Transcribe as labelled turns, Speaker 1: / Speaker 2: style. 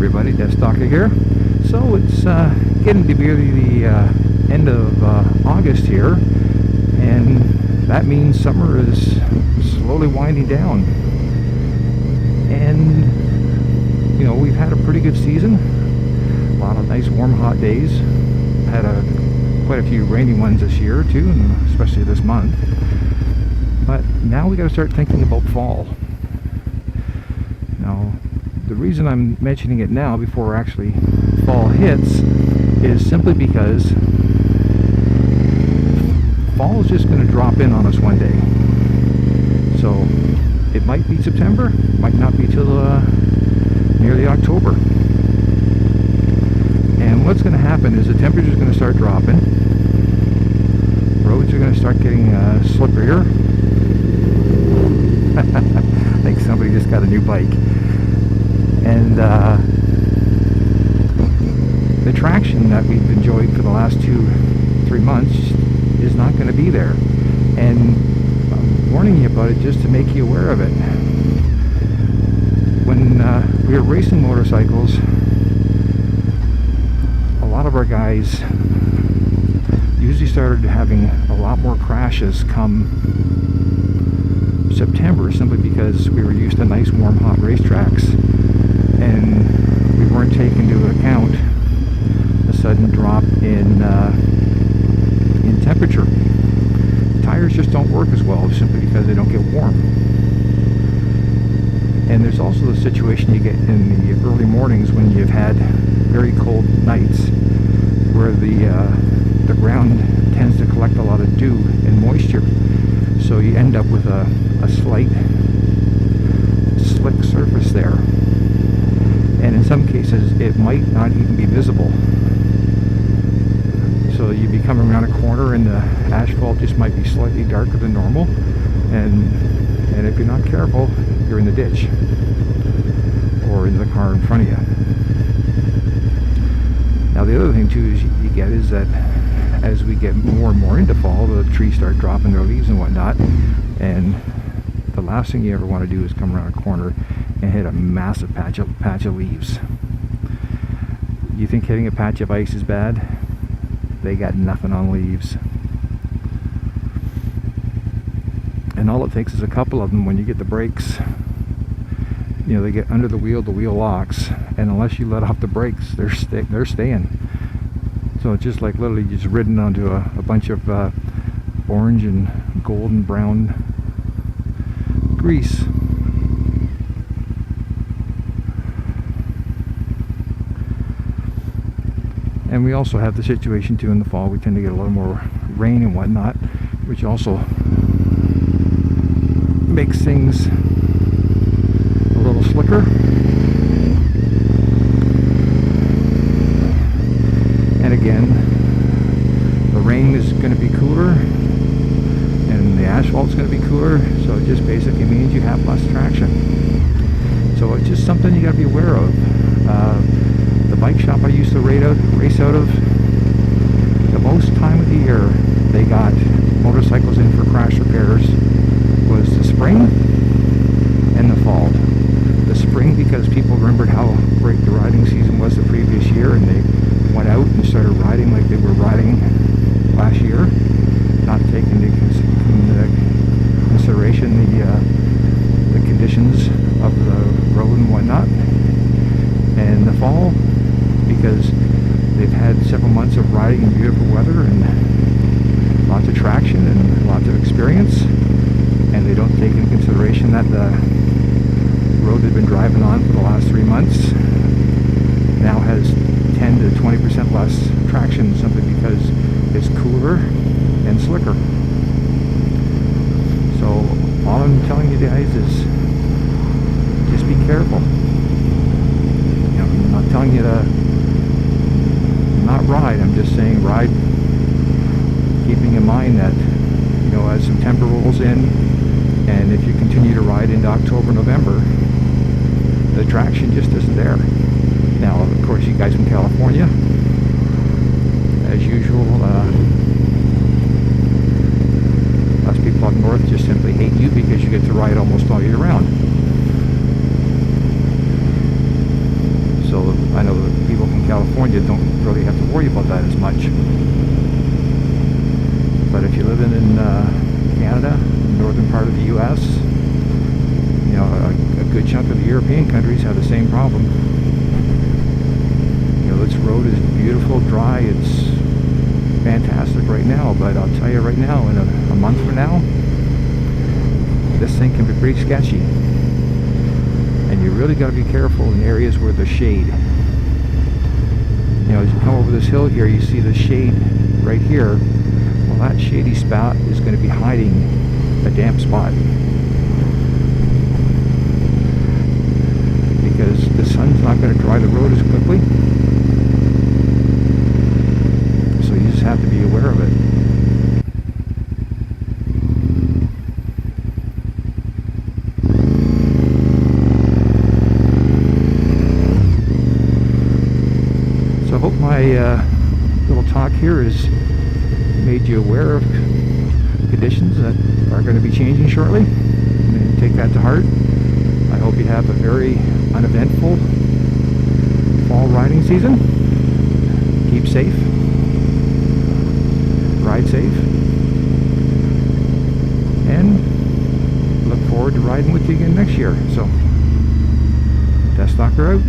Speaker 1: everybody, Destalker here. So it's getting to be the end of August here, and that means summer is slowly winding down. And you know, we've had a pretty good season, a lot of nice warm hot days. Had quite a few rainy ones this year too, and especially this month. But now we got to start thinking about fall. Now, the reason I'm mentioning it now before actually fall hits is simply because fall is just going to drop in on us one day. So it might be September, might not be till nearly October. And what's going to happen is the temperature is going to start dropping. Roads are going to start getting slipperier. I think somebody just got a new bike. And the traction that we've enjoyed for the last 2-3 months is not going to be there. And I'm warning you about it just to make you aware of it. When we were racing motorcycles, a lot of our guys usually started having a lot more crashes come September, simply because we were used to nice warm hot racetracks, and we weren't taking into account a sudden drop in temperature. Tires just don't work as well simply because they don't get warm. And there's also the situation you get in the early mornings when you've had very cold nights, where the ground tends to collect a lot of dew and moisture, so you end up with a slight slick surface there, and in some cases it might not even be visible. So you'd be coming around a corner and the asphalt just might be slightly darker than normal, and if you're not careful, you're in the ditch or in the car in front of you. Now the other thing too is you get is that as we get more and more into fall, the trees start dropping their leaves and whatnot, and the last thing you ever want to do is come around a corner and hit a massive patch of leaves. You think hitting a patch of ice is bad? They got nothing on leaves. And all it takes is a couple of them. When you get the brakes, you know, they get under the wheel locks, and unless you let off the brakes, they're staying. So it's just like literally just ridden onto a bunch of orange and golden brown grease. And we also have the situation too in the fall, we tend to get a little more rain and whatnot, which also makes things a little slicker. And again, the rain is going to be cooler and the asphalt's going to be cooler, so it just basically means you have less traction. So it's just something you got to be aware of. The bike shop I used to race out of, the most time of the year they got motorcycles in for crash repairs was the spring and the fall. The spring because people remembered how great the riding season was the previous year, and they went out and started riding like they were riding last year, not taking into consideration the conditions of the road and whatnot. And the fall, because they've had several months of riding in beautiful weather and lots of traction and lots of experience, and they don't take into consideration that the road they've been driving on for the last 3 months now has 10 to 20% less traction, simply because it's cooler and slicker. So all I'm telling you guys is just be careful. You know, I'm not telling you to not ride, I'm just saying ride keeping in mind that, you know, as September rolls in, and if you continue to ride into October, November, the traction just isn't there. Now, of course, you guys from California, as usual, us people up north just simply hate you because you get to ride almost all year round. So I know that people from California don't really have to worry about that as much. But if you're living in Canada, northern part of the U.S., you know, a good chunk of the European countries have the same problem. You know, this road is beautiful, dry, it's fantastic right now, but I'll tell you right now, in a month from now, this thing can be pretty sketchy. And you really got to be careful in areas where there's shade. You know, as you come over this hill here, you see the shade right here. Well, that shady spot is going to be hiding a damp spot, because the sun's not going to dry the road as quickly. So you just have to be aware of it. So I hope my little talk here has made you aware of conditions that are going to be changing shortly, and take that to heart. I hope you have a very uneventful fall riding season. Keep safe, ride safe, and look forward to riding with you again next year. So, Death Stalker out.